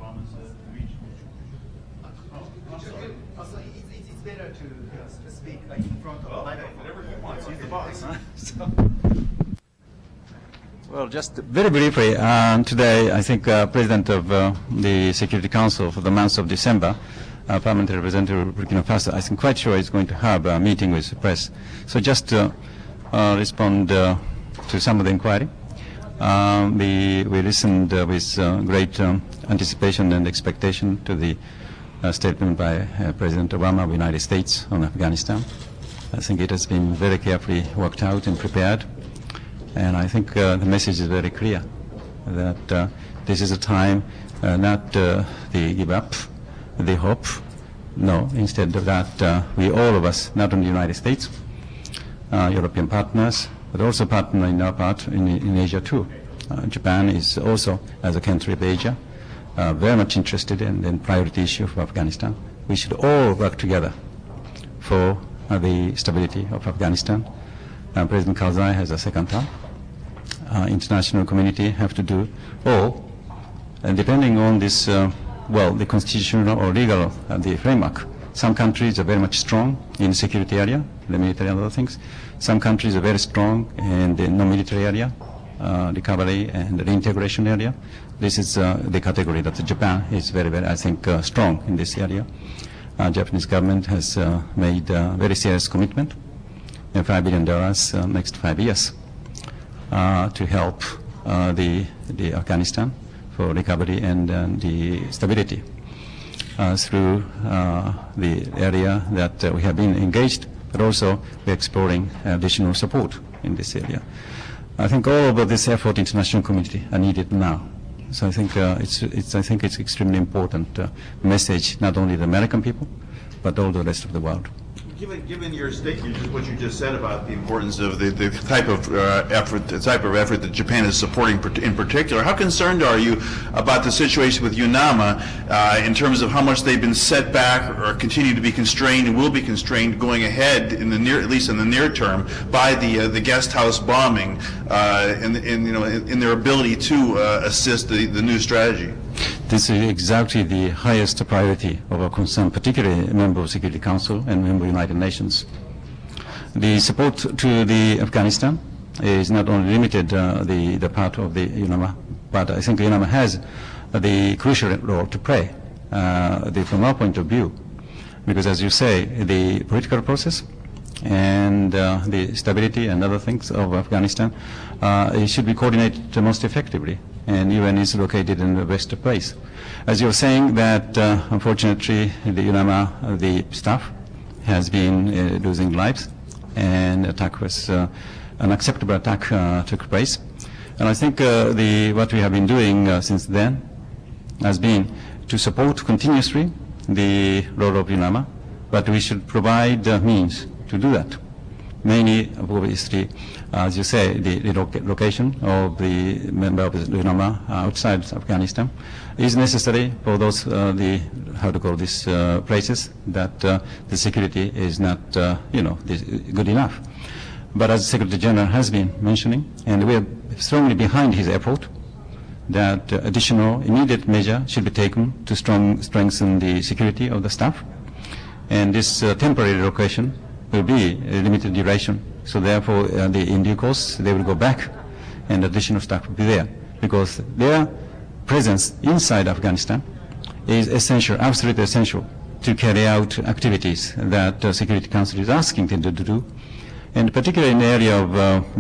Obama's region. Also, it's better to speak in front of the microphone. Whatever he wants, he's the boss. Well, just very briefly, today I think President of the Security Council for the month of December, Parliamentary Representative of Burkina Faso, I think quite sure is going to have a meeting with the press. So just to respond to some of the inquiry. We listened with great anticipation and expectation to the statement by President Obama of the United States on Afghanistan. I think it has been very carefully worked out and prepared. And I think the message is very clear that this is a time not the give up, the hope. No, instead of that, we all of us, not only the United States, European partners, but also partner in our part in Asia too. Japan is also, as a country of Asia, very much interested in the priority issue of Afghanistan. We should all work together for the stability of Afghanistan. President Karzai has a second term. International community have to do all, and depending on this, the constitutional or legal the framework. Some countries are very much strong in the security area, the military and other things. Some countries are very strong in the non-military area, recovery and reintegration area. This is the category that Japan is very, very, I think, strong in this area. Japanese government has made a very serious commitment, $5 billion next 5 years, to help the Afghanistan for recovery and the stability through the area that we have been engaged, but also we're exploring additional support in this area. I think all of this effort, international community, are needed now. So I think it's extremely important message, not only the American people, but all the rest of the world. Given your statement, what you just said about the importance of the type of effort that Japan is supporting in particular, how concerned are you about the situation with UNAMA in terms of how much they've been set back or continue to be constrained and will be constrained going ahead in the near, at least in the near term, by the guest house bombing in their ability to assist the new strategy? This is exactly the highest priority of our concern, particularly a member of Security Council and member of United Nations. The support to the Afghanistan is not only limited the part of the UNAMA, but I think UNAMA has the crucial role to play from our point of view, because as you say, the political process and the stability and other things of Afghanistan it should be coordinated most effectively, and UN is located in the best place. As you're saying that unfortunately the UNAMA, the staff has been losing lives, and attack was unacceptable attack took place. And I think what we have been doing since then has been to support continuously the role of UNAMA, but we should provide means to do that. Mainly, obviously, as you say, the location of the member of the UNAMA outside Afghanistan is necessary for those places that the security is not good enough. But as the Secretary General has been mentioning, and we are strongly behind his effort, that additional immediate measure should be taken to strengthen the security of the staff, and this temporary location will be a limited duration. So therefore, in due course, they will go back, and additional staff will be there, because their presence inside Afghanistan is essential, absolutely essential, to carry out activities that the Security Council is asking them to do, and particularly in the area of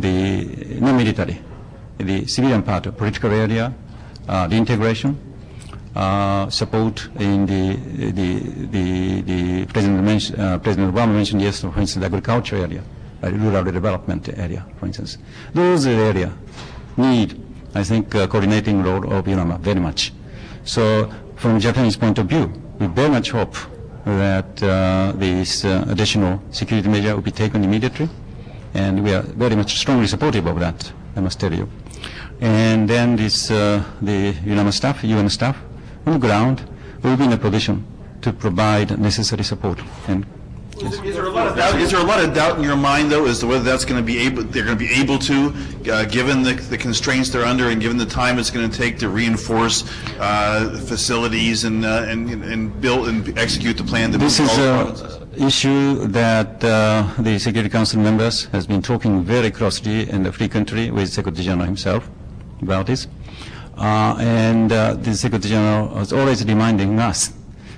the non-military, the civilian part of political area, the integration, support in the President Obama mentioned yesterday, for instance, the agriculture area, rural development area, for instance. Those areas need, I think, coordinating role of UNAMA very much. So from Japanese point of view, we very much hope that this additional security measure will be taken immediately, and we are very much strongly supportive of that, I must tell you. And then this, the UNAMA staff, UN staff, on the ground will be in a position to provide necessary support and Is there a lot of doubt? Is there a lot of doubt in your mind, though, as to whether that's going to be able? They're going to be able to, given the constraints they're under, and given the time it's going to take to reinforce facilities and build and execute the plan. This is an issue that the Security Council members has been talking very closely and frequently with Secretary General himself about this, and the Secretary General was always reminding us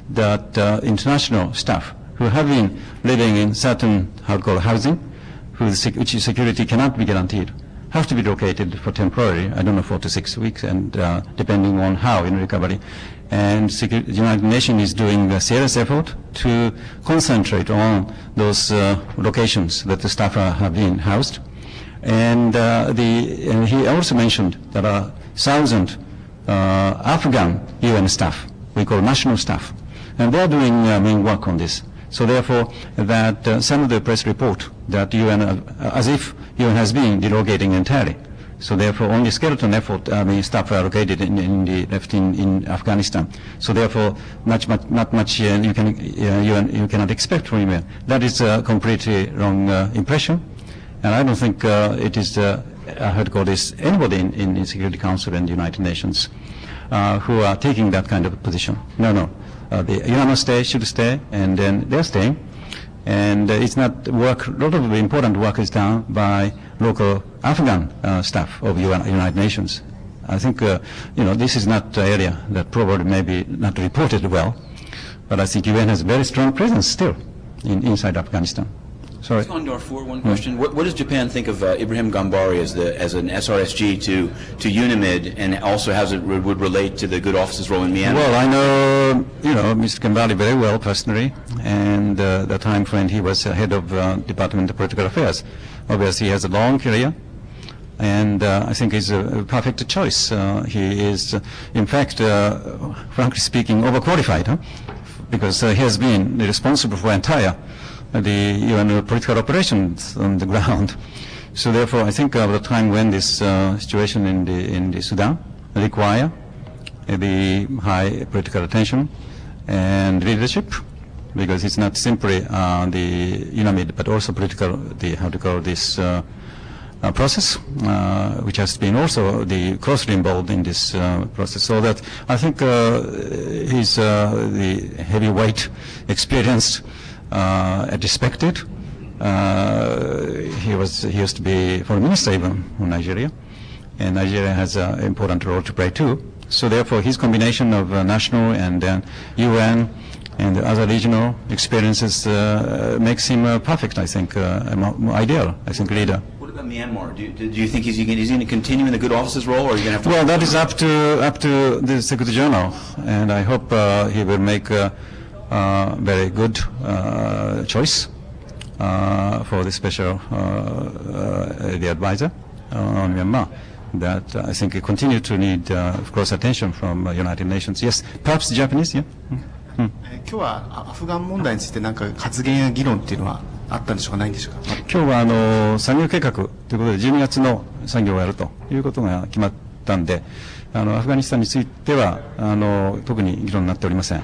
that international staff who have been living in certain housing, which security cannot be guaranteed, have to be located for temporary, 4 to 6 weeks, and depending on how in recovery. And the United Nations is doing a serious effort to concentrate on those locations that the staff have been housed. And he also mentioned that 1,000 Afghan UN staff, we call national staff, and they are doing main work on this. So therefore, that some of the press report that UN, as if UN has been derogating entirely. So therefore, only skeleton effort, staff are located in Afghanistan. So therefore, not much you cannot expect from UN. That is a completely wrong impression, and I don't think it is anybody in Security Council and the United Nations who are taking that kind of position. No. The UNAMA should stay, and then they're staying. And it's not work, a lot of important work is done by local Afghan staff of United Nations. I think, this is not an area that probably maybe not reported well, but I think UN has a very strong presence still inside Afghanistan. Sorry. Condor, one question. What does Japan think of Ibrahim Gambari as an SRSG to UNAMID, and also how it would relate to the good officer's role in Myanmar? Well, I know, Mr. Gambari very well personally, and the time when he was head of Department of Political Affairs. Obviously, he has a long career, and I think he's a perfect choice. He is, in fact, frankly speaking, overqualified, because he has been responsible for the UN political operations on the ground. So therefore, I think the time when this situation in the Sudan require the high political attention and leadership, because it's not simply the UNAMID, but also political, process, which has been also closely involved in this process. So that I think he's the heavyweight, experienced, respected. He used to be foreign minister even in Nigeria, and Nigeria has an important role to play too. So therefore, his combination of national and then UN and other regional experiences makes him perfect, I think, ideal, I think, leader. What about Myanmar? Do you think he's going to continue in the good officer's role, or are you going to have to? Well, that is up to the Secretary General, and I hope he will make a very good choice for the special the advisor on Myanmar. That I think continue to need, of course, attention from United Nations. Yes, perhaps Japanese. Yeah. 今日はアフガン問題について何か発言や議論っていうのはあったんでしょうか、ないんでしょうか。今日は産業計画ということで12月の産業をやるということが決まったんで、アフガニスタンについては特に議論になっておりません。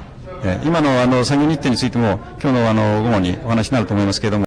今の産業日程についても今日の午後にお話になると思いますけれども。